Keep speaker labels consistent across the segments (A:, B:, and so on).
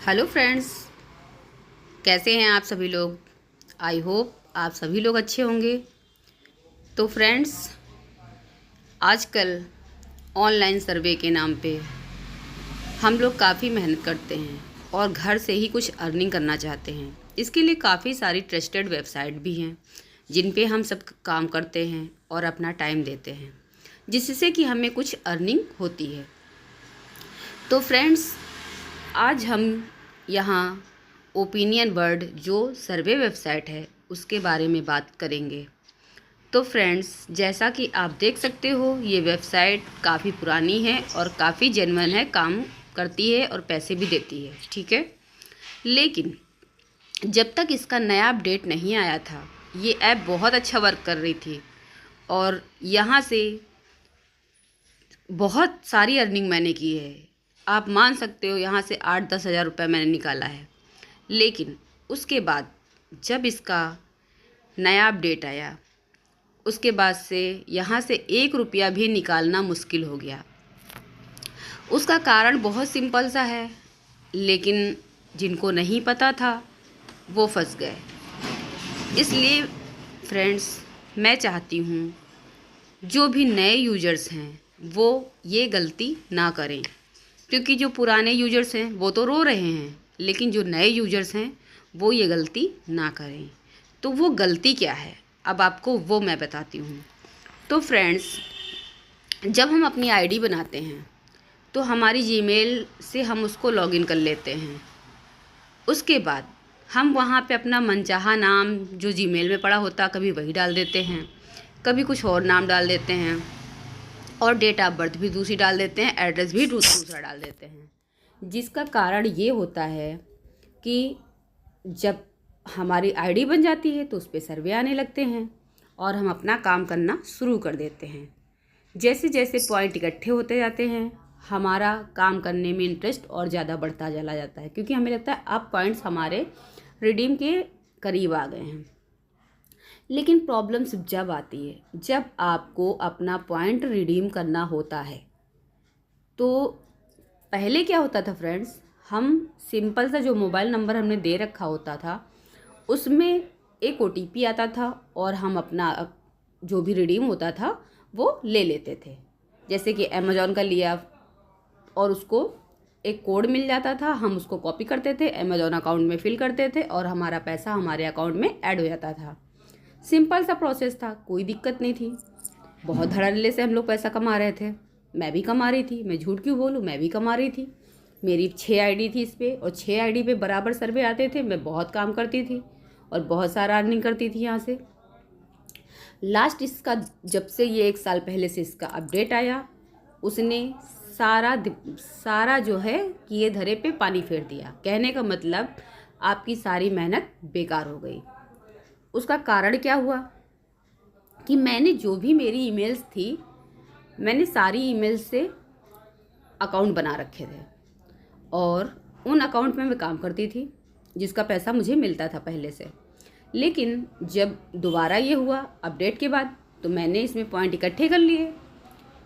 A: Hello friends, कैसे हैं आप सभी लोग। आई होप आप सभी लोग अच्छे होंगे। तो फ्रेंड्स, आजकल ऑनलाइन सर्वे के नाम पे हम लोग काफ़ी मेहनत करते हैं और घर से ही कुछ अर्निंग करना चाहते हैं। इसके लिए काफ़ी सारी ट्रस्टेड वेबसाइट भी हैं जिन पे हम सब काम करते हैं और अपना टाइम देते हैं, जिससे कि हमें कुछ अर्निंग होती है। तो फ्रेंड्स, आज हम यहाँ ओपिनियन वर्ड जो सर्वे वेबसाइट है उसके बारे में बात करेंगे। तो फ्रेंड्स, जैसा कि आप देख सकते हो, ये वेबसाइट काफ़ी पुरानी है और काफ़ी जेन्युइन है, काम करती है और पैसे भी देती है, ठीक है। लेकिन जब तक इसका नया अपडेट नहीं आया था, ये ऐप बहुत अच्छा वर्क कर रही थी और यहाँ से बहुत सारी अर्निंग मैंने की है। आप मान सकते हो, यहाँ से 8-10 हज़ार रुपये मैंने निकाला है। लेकिन उसके बाद जब इसका नया अपडेट आया, उसके बाद से यहाँ से 1 रुपया भी निकालना मुश्किल हो गया। उसका कारण बहुत सिंपल सा है, लेकिन जिनको नहीं पता था वो फंस गए। इसलिए फ्रेंड्स, मैं चाहती हूँ जो भी नए यूजर्स हैं वो ये गलती ना करें, क्योंकि जो पुराने यूजर्स हैं वो तो रो रहे हैं, लेकिन जो नए यूजर्स हैं वो ये गलती ना करें। तो वो गलती क्या है, अब आपको वो मैं बताती हूँ। तो फ्रेंड्स, जब हम अपनी आईडी बनाते हैं तो हमारी जीमेल से हम उसको लॉगिन कर लेते हैं। उसके बाद हम वहाँ पे अपना मनचाहा नाम जो जीमेल में पड़ा होता कभी वही डाल देते हैं, कभी कुछ और नाम डाल देते हैं और डेट ऑफ बर्थ भी दूसरी डाल देते हैं, एड्रेस भी दूसरा डाल देते हैं। जिसका कारण ये होता है कि जब हमारी आईडी बन जाती है तो उस पर सर्वे आने लगते हैं और हम अपना काम करना शुरू कर देते हैं। जैसे जैसे पॉइंट इकट्ठे होते जाते हैं, हमारा काम करने में इंटरेस्ट और ज़्यादा बढ़ता चला जाता है, क्योंकि हमें लगता है अब पॉइंट्स हमारे रिडीम के करीब आ गए हैं। लेकिन प्रॉब्लम्स जब आती है जब आपको अपना पॉइंट रिडीम करना होता है। तो पहले क्या होता था फ्रेंड्स, हम सिंपल सा जो मोबाइल नंबर हमने दे रखा होता था उसमें एक ओटीपी आता था और हम अपना जो भी रिडीम होता था वो ले लेते थे। जैसे कि अमेज़ॉन का लिया और उसको एक कोड मिल जाता था, हम उसको कॉपी करते थे, अमेज़ॉन अकाउंट में फिल करते थे और हमारा पैसा हमारे अकाउंट में ऐड हो जाता था। सिंपल सा प्रोसेस था, कोई दिक्कत नहीं थी। बहुत धड़ल्ले से हम लोग पैसा कमा रहे थे, मैं भी कमा रही थी, मैं झूठ क्यों बोलूँ, मैं भी कमा रही थी। मेरी 6 आईडी थी इस पर और 6 आईडी पे बराबर सर्वे आते थे। मैं बहुत काम करती थी और बहुत सारा अर्निंग करती थी यहाँ से। लास्ट इसका जब से ये 1 साल पहले से इसका अपडेट आया, उसने सारा जो है किए धरे पे पानी फेर दिया। कहने का मतलब आपकी सारी मेहनत बेकार हो गई। उसका कारण क्या हुआ कि मैंने जो भी मेरी ईमेल्स थी, मैंने सारी ईमेल्स से अकाउंट बना रखे थे और उन अकाउंट में मैं काम करती थी, जिसका पैसा मुझे मिलता था पहले से। लेकिन जब दोबारा ये हुआ अपडेट के बाद, तो मैंने इसमें पॉइंट इकट्ठे कर लिए।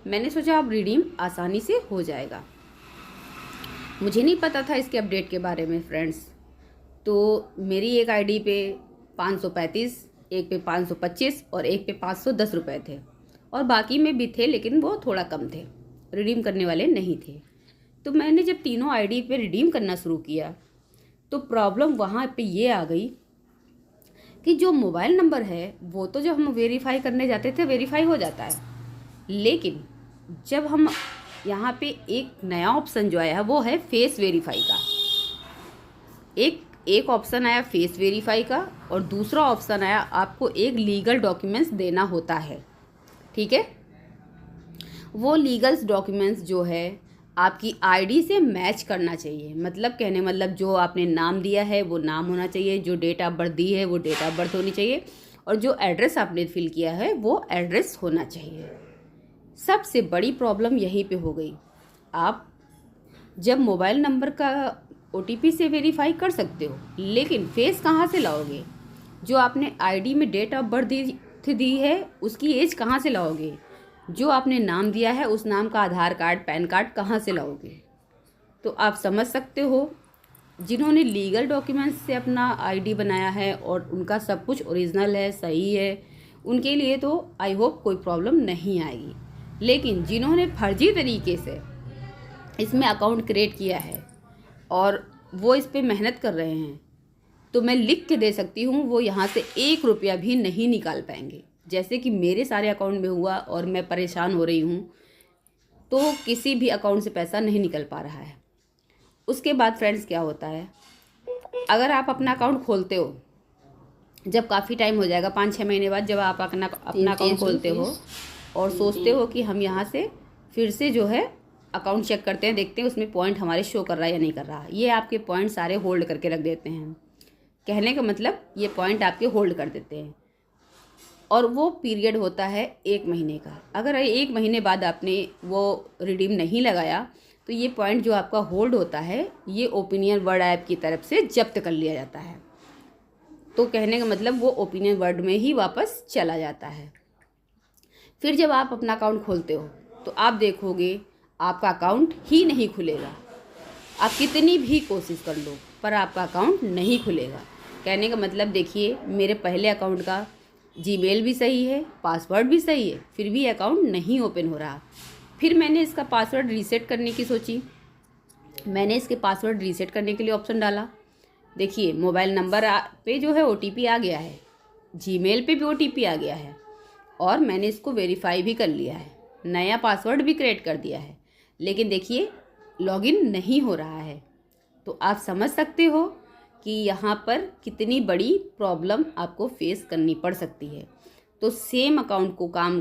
A: मैंने सोचा अब रिडीम आसानी से हो जाएगा। मुझे नहीं पता था इसके अपडेट के बारे में फ्रेंड्स। तो मेरी एक आईडी पे 535, एक पे 525 और एक पे 510 रुपये थे और बाकी में भी थे, लेकिन वो थोड़ा कम थे, रिडीम करने वाले नहीं थे। तो मैंने जब तीनों आईडी पे रिडीम करना शुरू किया तो प्रॉब्लम वहाँ पे ये आ गई कि जो मोबाइल नंबर है वो तो जब हम वेरीफाई करने जाते थे वेरीफाई हो जाता है, लेकिन जब हम यहाँ पे एक नया ऑप्शन जो आया है वो है फेस वेरीफाई का। एक ऑप्शन आया फेस वेरीफाई का और दूसरा ऑप्शन आया आपको एक लीगल डॉक्यूमेंट्स देना होता है, ठीक है। वो लीगल्स डॉक्यूमेंट्स जो है आपकी आईडी से मैच करना चाहिए। मतलब कहने मतलब जो आपने नाम दिया है वो नाम होना चाहिए, जो डेट ऑफ बर्थ दी है वो डेट ऑफ बर्थ होनी चाहिए और जो एड्रेस आपने फिल किया है वो एड्रेस होना चाहिए। सबसे बड़ी प्रॉब्लम यहीं पे हो गई। आप जब मोबाइल नंबर का ओटीपी से वेरीफाई कर सकते हो, लेकिन फेस कहाँ से लाओगे? जो आपने आईडी में डेट ऑफ बर्थ दी है उसकी एज कहाँ से लाओगे? जो आपने नाम दिया है उस नाम का आधार कार्ड पैन कार्ड कहाँ से लाओगे? तो आप समझ सकते हो जिन्होंने लीगल डॉक्यूमेंट्स से अपना आईडी बनाया है और उनका सब कुछ ओरिजिनल है, सही है, उनके लिए तो आई होप कोई प्रॉब्लम नहीं आएगी। लेकिन जिन्होंने फर्जी तरीके से इसमें अकाउंट क्रिएट किया है और वो इस पे मेहनत कर रहे हैं, तो मैं लिख के दे सकती हूँ वो यहाँ से 1 रुपया भी नहीं निकाल पाएंगे। जैसे कि मेरे सारे अकाउंट में हुआ और मैं परेशान हो रही हूँ, तो किसी भी अकाउंट से पैसा नहीं निकल पा रहा है। उसके बाद फ्रेंड्स क्या होता है, अगर आप अपना अकाउंट खोलते हो, जब काफ़ी टाइम हो जाएगा 5-6 महीने बाद, जब आप अपना अकाउंट खोलते हो और सोचते हो कि हम यहाँ से फिर से जो है अकाउंट चेक करते हैं, देखते हैं उसमें पॉइंट हमारे शो कर रहा है या नहीं कर रहा, ये आपके पॉइंट सारे होल्ड करके रख देते हैं। कहने का मतलब ये पॉइंट आपके होल्ड कर देते हैं और वो पीरियड होता है 1 महीने का। अगर 1 महीने बाद आपने वो रिडीम नहीं लगाया तो ये पॉइंट जो आपका होल्ड होता है ये ओपिनियन वर्ड ऐप की तरफ से जब्त कर लिया जाता है। तो कहने का मतलब वो ओपिनियन वर्ड में ही वापस चला जाता है। फिर जब आप अपना अकाउंट खोलते हो तो आप देखोगे आपका अकाउंट ही नहीं खुलेगा। आप कितनी भी कोशिश कर लो पर आपका अकाउंट नहीं खुलेगा। कहने का मतलब देखिए, मेरे पहले अकाउंट का जीमेल भी सही है, पासवर्ड भी सही है, फिर भी अकाउंट नहीं ओपन हो रहा। फिर मैंने इसका पासवर्ड रीसेट करने की सोची। मैंने इसके पासवर्ड रीसेट करने के लिए ऑप्शन डाला। देखिए, मोबाइल नंबर पे जो है OTP आ गया है, जीमेल पे भी OTP आ गया है और मैंने इसको वेरीफाई भी कर लिया है, नया पासवर्ड भी क्रिएट कर दिया है। लेकिन देखिए, लॉगिन नहीं हो रहा है। तो आप समझ सकते हो कि यहाँ पर कितनी बड़ी प्रॉब्लम आपको फेस करनी पड़ सकती है। तो सेम अकाउंट को काम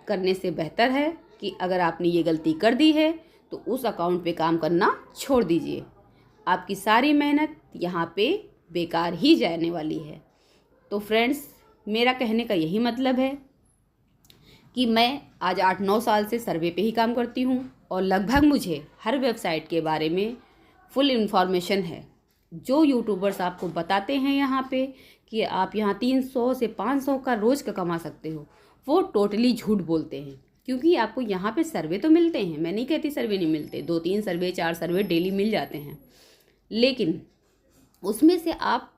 A: करने से बेहतर है कि अगर आपने ये गलती कर दी है तो उस अकाउंट पे काम करना छोड़ दीजिए। आपकी सारी मेहनत यहाँ पे बेकार ही जाने वाली है। तो फ्रेंड्स, मेरा कहने का यही मतलब है कि मैं आज 8-9 साल से सर्वे पे ही काम करती हूँ और लगभग मुझे हर वेबसाइट के बारे में फुल इन्फॉर्मेशन है। जो यूट्यूबर्स आपको बताते हैं यहाँ पे कि आप यहाँ 300 से 500 का रोज़ का कमा सकते हो, वो टोटली झूठ बोलते हैं। क्योंकि आपको यहाँ पे सर्वे तो मिलते हैं, मैं नहीं कहती सर्वे नहीं मिलते, 2-3 सर्वे 4 सर्वे डेली मिल जाते हैं, लेकिन उसमें से आप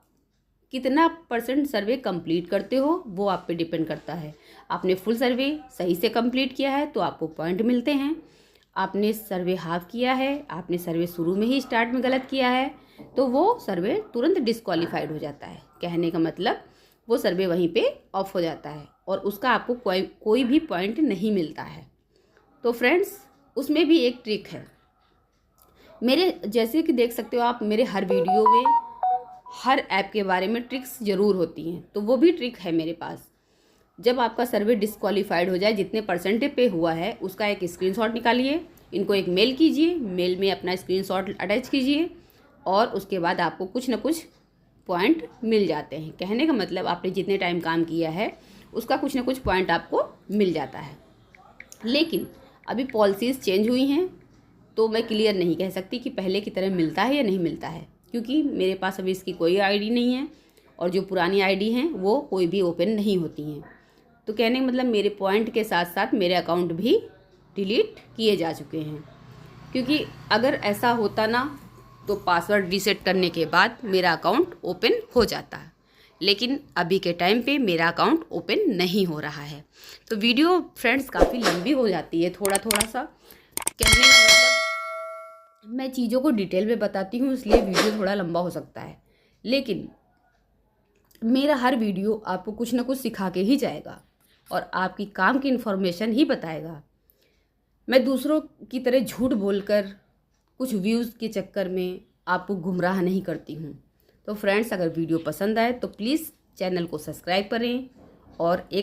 A: कितना % सर्वे कंप्लीट करते हो वो आप पे डिपेंड करता है। आपने फुल सर्वे सही से कंप्लीट किया है तो आपको पॉइंट मिलते हैं। आपने सर्वे हाफ किया है, आपने सर्वे शुरू में ही स्टार्ट में गलत किया है, तो वो सर्वे तुरंत डिस्क्वालीफाइड हो जाता है। कहने का मतलब वो सर्वे वहीं पे ऑफ हो जाता है और उसका आपको कोई भी पॉइंट नहीं मिलता है। तो फ्रेंड्स, उसमें भी एक ट्रिक है। मेरे जैसे कि देख सकते हो आप, मेरे हर वीडियो में हर ऐप के बारे में ट्रिक्स ज़रूर होती हैं, तो वो भी ट्रिक है मेरे पास। जब आपका सर्वे डिस्क्वालीफाइड हो जाए, जितने % पे हुआ है उसका एक स्क्रीनशॉट निकालिए, इनको एक मेल कीजिए, मेल में अपना स्क्रीनशॉट अटैच कीजिए और उसके बाद आपको कुछ ना कुछ पॉइंट मिल जाते हैं। कहने का मतलब आपने जितने टाइम काम किया है उसका कुछ ना कुछ पॉइंट आपको मिल जाता है। लेकिन अभी पॉलिसीज़ चेंज हुई हैं तो मैं क्लियर नहीं कह सकती कि पहले की तरह मिलता है या नहीं मिलता है, क्योंकि मेरे पास अभी इसकी कोई आईडी नहीं है और जो पुरानी आईडी हैं वो कोई भी ओपन नहीं होती हैं। तो कहने का मतलब मेरे पॉइंट के साथ साथ मेरे अकाउंट भी डिलीट किए जा चुके हैं। क्योंकि अगर ऐसा होता ना तो पासवर्ड रीसेट करने के बाद मेरा अकाउंट ओपन हो जाता है, लेकिन अभी के टाइम पे मेरा अकाउंट ओपन नहीं हो रहा है। तो वीडियो फ्रेंड्स काफ़ी लंबी हो जाती है, थोड़ा सा कहने का मतलब मैं चीज़ों को डिटेल में बताती हूँ, इसलिए वीडियो थोड़ा लंबा हो सकता है। लेकिन मेरा हर वीडियो आपको कुछ ना कुछ सिखा के ही जाएगा और आपकी काम की इन्फॉर्मेशन ही बताएगा। मैं दूसरों की तरह झूठ बोलकर कुछ व्यूज़ के चक्कर में आपको गुमराह नहीं करती हूँ। तो फ्रेंड्स, अगर वीडियो पसंद आए तो प्लीज़ चैनल को सब्सक्राइब करें और एक